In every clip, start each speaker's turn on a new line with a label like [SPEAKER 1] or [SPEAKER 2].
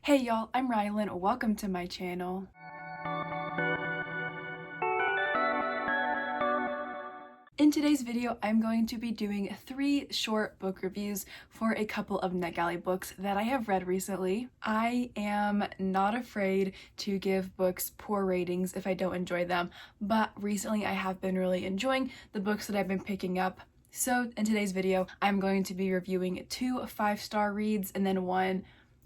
[SPEAKER 1] Hey y'all, I'm Rylan. Welcome to my channel. In today's video, I'm going to be doing 3 short book reviews for a couple of NetGalley books that I have read recently. I am not afraid to give books poor ratings if I don't enjoy them, but recently I have been really enjoying the books that I've been picking up. So in today's video, I'm going to be reviewing 2 5-star reads and then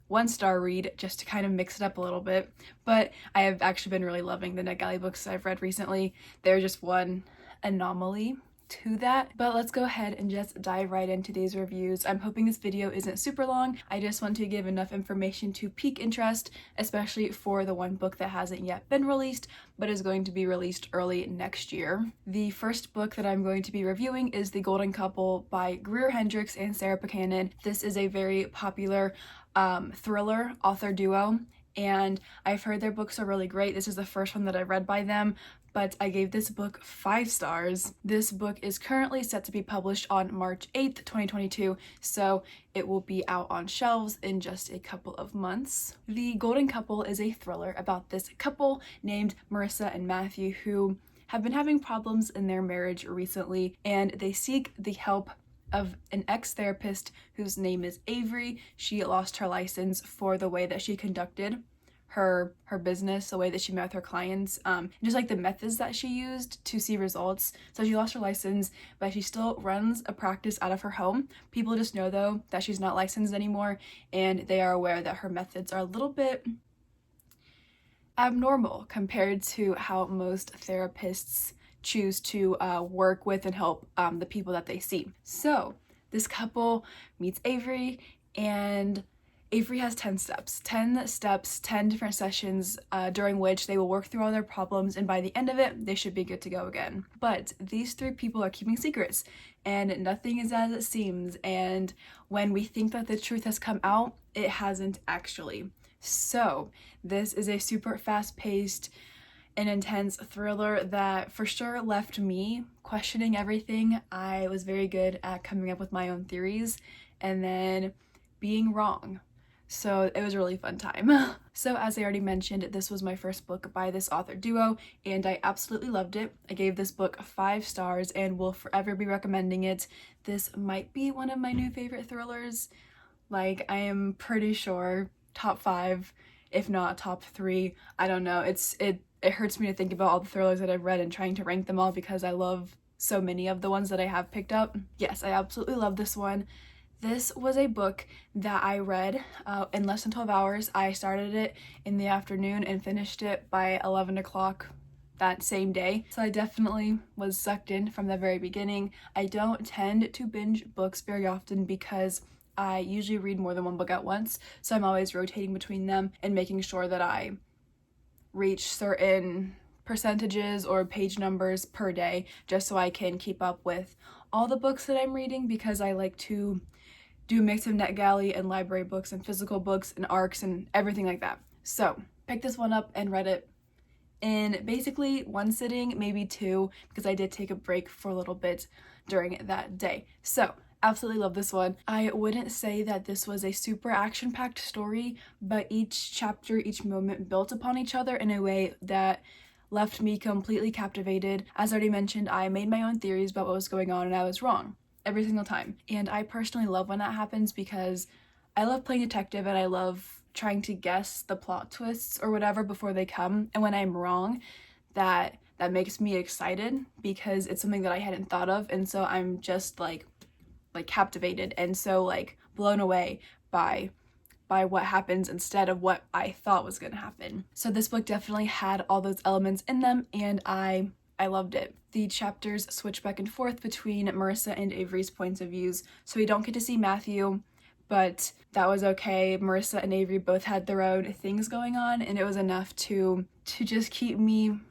[SPEAKER 1] one-star read just to kind of mix it up a little bit. But I have actually been really loving the NetGalley books I've read recently. They're just one anomaly to that. But let's go ahead and just dive right into these reviews. I'm hoping this video isn't super long. I just want to give enough information to pique interest, especially for the one book that hasn't yet been released but is going to be released early next year. The first book that I'm going to be reviewing is The Golden Couple by Greer Hendricks and Sarah Buchanan. This is a very popular thriller author duo, and I've heard their books are really great. This is the first one that I read by them, but I gave this book 5 stars. This book is currently set to be published on March 8th, 2022, so it will be out on shelves in just a couple of months. The Golden Couple is a thriller about this couple named Marissa and Matthew who have been having problems in their marriage recently, and they seek the help of an ex-therapist whose name is Avery. She lost her license for the way that she conducted her business, the way that she met with her clients, just like the methods that she used to see results. So she lost her license, but she still runs a practice out of her home. People just know though that she's not licensed anymore, and they are aware that her methods are a little bit abnormal compared to how most therapists choose to work with and help the people that they see. So this couple meets Avery, and Avery has 10 steps, 10 different sessions during which they will work through all their problems, and by the end of it, they should be good to go again. But these 3 people are keeping secrets, and nothing is as it seems, and when we think that the truth has come out, it hasn't actually. So this is a super fast-paced and intense thriller that for sure left me questioning everything. I was very good at coming up with my own theories and then being wrong. So it was a really fun time. So as I already mentioned, this was my first book by this author duo, and I absolutely loved it. I gave this book 5 stars and will forever be recommending it. This might be one of my new favorite thrillers. Like, I am pretty sure top 5, if not top 3. I don't know. It hurts me to think about all the thrillers that I've read and trying to rank them all because I love so many of the ones that I have picked up. Yes, I absolutely love this one. This was a book that I read in less than 12 hours. I started it in the afternoon and finished it by 11 o'clock that same day. So I definitely was sucked in from the very beginning. I don't tend to binge books very often because I usually read more than one book at once. So I'm always rotating between them and making sure that I reach certain percentages or page numbers per day just so I can keep up with all the books that I'm reading, because I like to do a mix of NetGalley and library books and physical books and ARCs and everything like that. So picked this one up and read it in basically one sitting, maybe 2, because I did take a break for a little bit during that day. So absolutely love this one. I wouldn't say that this was a super action-packed story, but each chapter, each moment built upon each other in a way that left me completely captivated. As I already mentioned, I made my own theories about what was going on, and I was wrong every single time. And I personally love when that happens because I love playing detective and I love trying to guess the plot twists or whatever before they come. And when I'm wrong, that makes me excited because it's something that I hadn't thought of, and so I'm just like captivated and so like blown away by what happens instead of what I thought was gonna happen. So this book definitely had all those elements in them, and I loved it. The chapters switch back and forth between Marissa and Avery's points of views, so we don't get to see Matthew, but that was okay. Marissa and Avery both had their own things going on, and it was enough to just keep me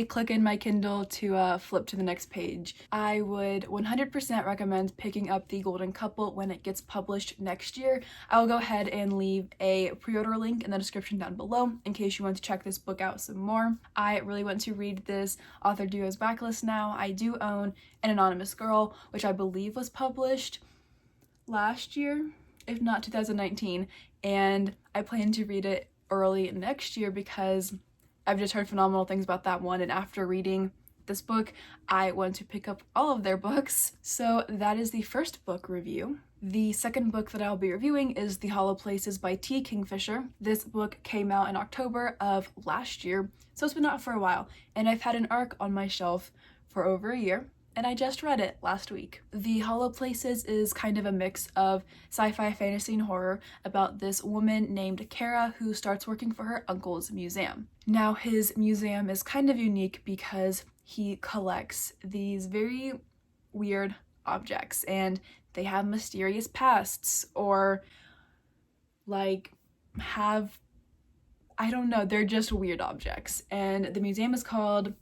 [SPEAKER 1] clicking my Kindle to flip to the next page. I would 100% recommend picking up The Golden Couple when it gets published next year. I will go ahead and leave a pre-order link in the description down below in case you want to check this book out some more. I really want to read this author duo's backlist now. I do own An Anonymous Girl, which I believe was published last year, if not 2019, and I plan to read it early next year because I've just heard phenomenal things about that one, and after reading this book, I want to pick up all of their books. So that is the first book review. The second book that I'll be reviewing is The Hollow Places by T. Kingfisher. This book came out in October of last year, so it's been out for a while, and I've had an ARC on my shelf for over a year, and I just read it last week. The Hollow Places is kind of a mix of sci-fi, fantasy, and horror about this woman named Kara who starts working for her uncle's museum. Now, his museum is kind of unique because he collects these very weird objects, and they have mysterious pasts, or like I don't know, they're just weird objects. And the museum is called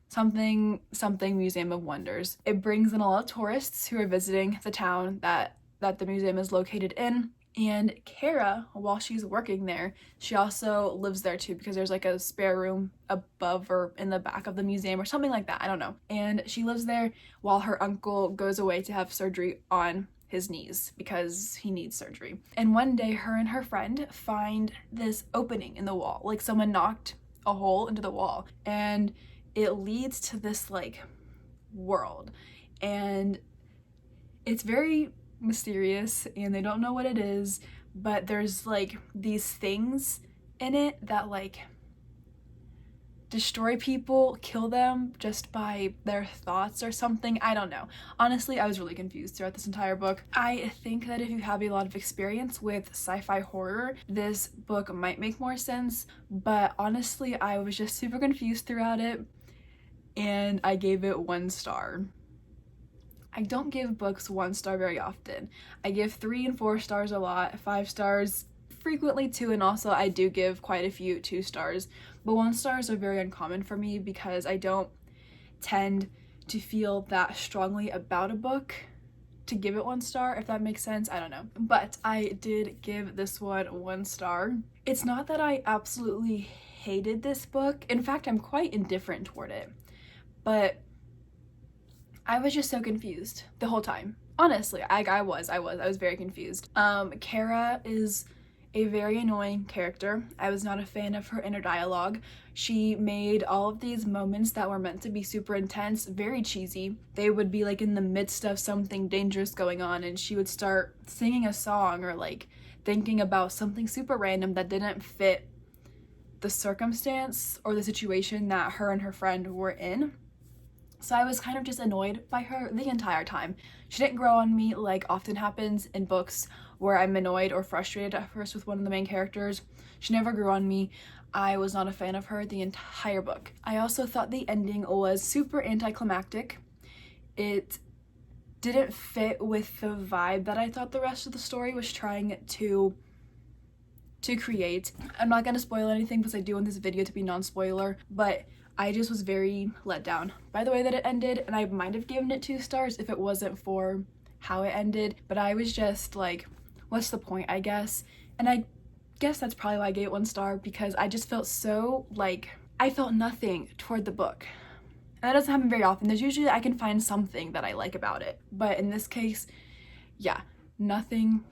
[SPEAKER 1] something Museum of Wonders. It brings in a lot of tourists who are visiting the town that the museum is located in. And Kara, while she's working there, she also lives there too, because there's like a spare room above or in the back of the museum or something like that, I don't know. And she lives there while her uncle goes away to have surgery on his knees because he needs surgery. And one day her and her friend find this opening in the wall, like someone knocked a hole into the wall, and it leads to this like world, and it's very mysterious and they don't know what it is, but there's like these things in it that like destroy people, kill them just by their thoughts or something. I don't know. Honestly, I was really confused throughout this entire book. I think that if you have a lot of experience with sci-fi horror, this book might make more sense, but honestly, I was just super confused throughout it, and I gave it 1 star. I don't give books 1 star very often. I give 3 and 4 stars a lot, 5 stars frequently too, and also I do give quite a few 2 stars. But 1 stars are very uncommon for me because I don't tend to feel that strongly about a book to give it 1 star, if that makes sense. I don't know. But I did give this one 1 star. It's not that I absolutely hated this book. In fact, I'm quite indifferent toward it. But I was just so confused the whole time. Honestly, I was very confused. Kara is a very annoying character. I was not a fan of her inner dialogue. She made all of these moments that were meant to be super intense very cheesy. They would be like in the midst of something dangerous going on, and she would start singing a song or like thinking about something super random that didn't fit the circumstance or the situation that her and her friend were in. So I was kind of just annoyed by her the entire time. She didn't grow on me like often happens in books where I'm annoyed or frustrated at first with one of the main characters. She never grew on me. I was not a fan of her the entire book. I also thought the ending was super anticlimactic. It didn't fit with the vibe that I thought the rest of the story was trying to create. I'm not gonna spoil anything because I do want this video to be non-spoiler, but I just was very let down by the way that it ended, and I might have given it 2 stars if it wasn't for how it ended, but I was just like, what's the point, I guess? And I guess that's probably why I gave it 1 star, because I just felt so like, I felt nothing toward the book. And that doesn't happen very often. There's usually I can find something that I like about it, but in this case, yeah, nothing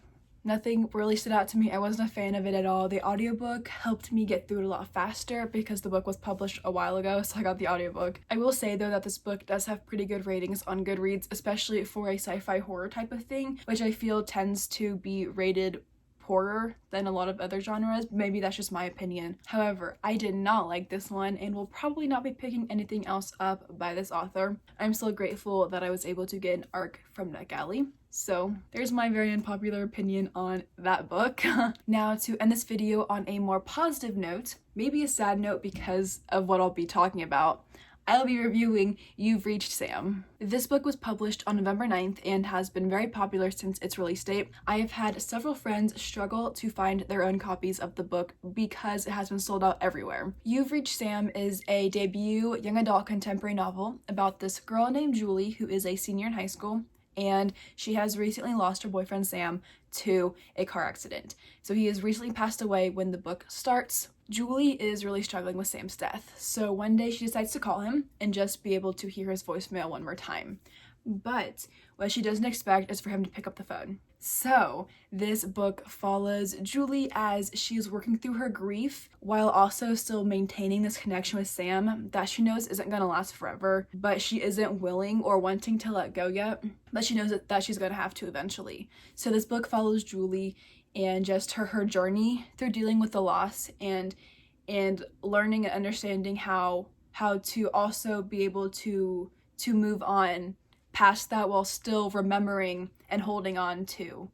[SPEAKER 1] really stood out to me. I wasn't a fan of it at all. The audiobook helped me get through it a lot faster because the book was published a while ago, so I got the audiobook. I will say though that this book does have pretty good ratings on Goodreads, especially for a sci-fi horror type of thing, which I feel tends to be rated poorer than a lot of other genres. Maybe that's just my opinion. However, I did not like this one and will probably not be picking anything else up by this author. I'm still grateful that I was able to get an ARC from NetGalley. So there's my very unpopular opinion on that book. Now, to end this video on a more positive note, maybe a sad note because of what I'll be talking about, I'll be reviewing You've Reached Sam. This book was published on November 9th and has been very popular since its release date. I have had several friends struggle to find their own copies of the book because it has been sold out everywhere. You've Reached Sam is a debut young adult contemporary novel about this girl named Julie who is a senior in high school, and she has recently lost her boyfriend Sam to a car accident. So he has recently passed away when the book starts. Julie is really struggling with Sam's death, so one day she decides to call him and just be able to hear his voicemail one more time. But what she doesn't expect is for him to pick up the phone. So, this book follows Julie as she is working through her grief while also still maintaining this connection with Sam that she knows isn't going to last forever, but she isn't willing or wanting to let go yet, but she knows that she's going to have to eventually. So, this book follows Julie and just her journey through dealing with the loss and learning and understanding how to also be able to move on past that while still remembering and holding on to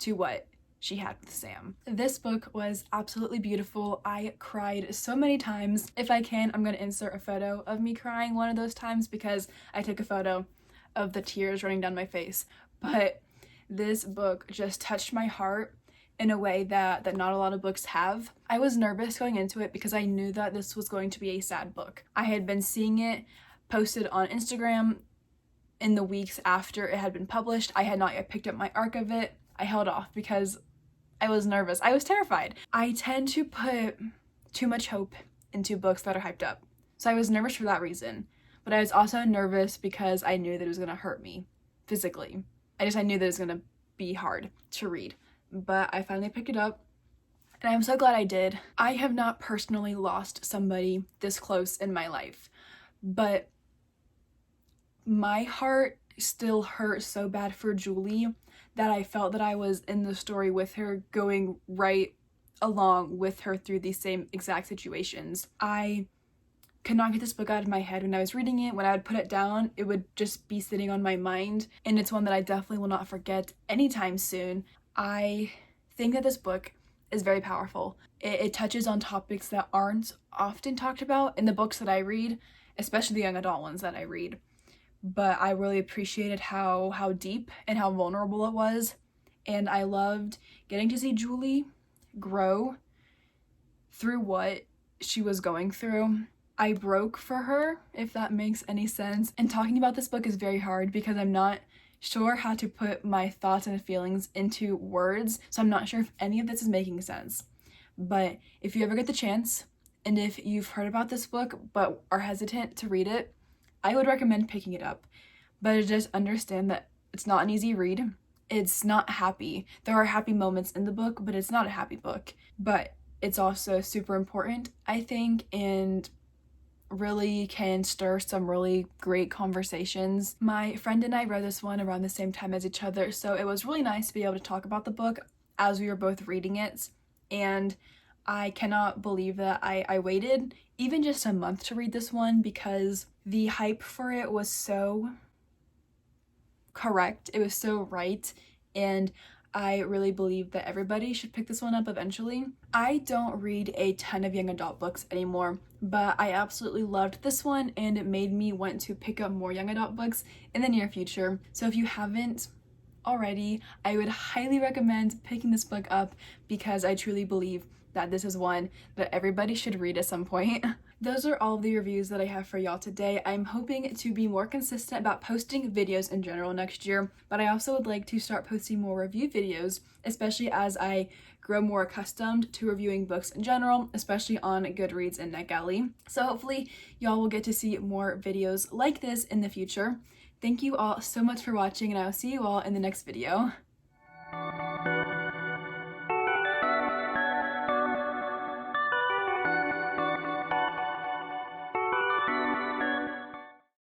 [SPEAKER 1] what she had with Sam. This book was absolutely beautiful. I cried so many times. If I can, I'm going to insert a photo of me crying one of those times because I took a photo of the tears running down my face. But this book just touched my heart in a way that not a lot of books have. I was nervous going into it because I knew that this was going to be a sad book. I had been seeing it posted on Instagram in the weeks after it had been published. I had not yet picked up my arc of it. I held off because I was nervous. I was terrified. I tend to put too much hope into books that are hyped up. So I was nervous for that reason. But I was also nervous because I knew that it was going to hurt me physically. I knew that it was going to be hard to read. But I finally picked it up. And I'm so glad I did. I have not personally lost somebody this close in my life. But my heart still hurt so bad for Julie that I felt that I was in the story with her, going right along with her through these same exact situations. I could not get this book out of my head when I was reading it. When I would put it down, it would just be sitting on my mind, and it's one that I definitely will not forget anytime soon. I think that this book is very powerful. It touches on topics that aren't often talked about in the books that I read, especially the young adult ones that I read. But I really appreciated how deep and how vulnerable it was. And I loved getting to see Julie grow through what she was going through. I broke for her, if that makes any sense. And talking about this book is very hard because I'm not sure how to put my thoughts and feelings into words. So I'm not sure if any of this is making sense. But if you ever get the chance, and if you've heard about this book but are hesitant to read it, I would recommend picking it up, but just understand that it's not an easy read. It's not happy. There are happy moments in the book, but it's not a happy book. But it's also super important, I think, and really can stir some really great conversations. My friend and I read this one around the same time as each other, so it was really nice to be able to talk about the book as we were both reading it. And I cannot believe that I waited even just a month to read this one because the hype for it was so correct. It was so right. And I really believe that everybody should pick this one up eventually. I don't read a ton of young adult books anymore, but I absolutely loved this one and it made me want to pick up more young adult books in the near future. So if you haven't already, I would highly recommend picking this book up because I truly believe that this is one that everybody should read at some point. Those are all the reviews that I have for y'all today. I'm hoping to be more consistent about posting videos in general next year, but I also would like to start posting more review videos, especially as I grow more accustomed to reviewing books in general, especially on Goodreads and NetGalley. So hopefully y'all will get to see more videos like this in the future. Thank you all so much for watching, and I will see you all in the next video.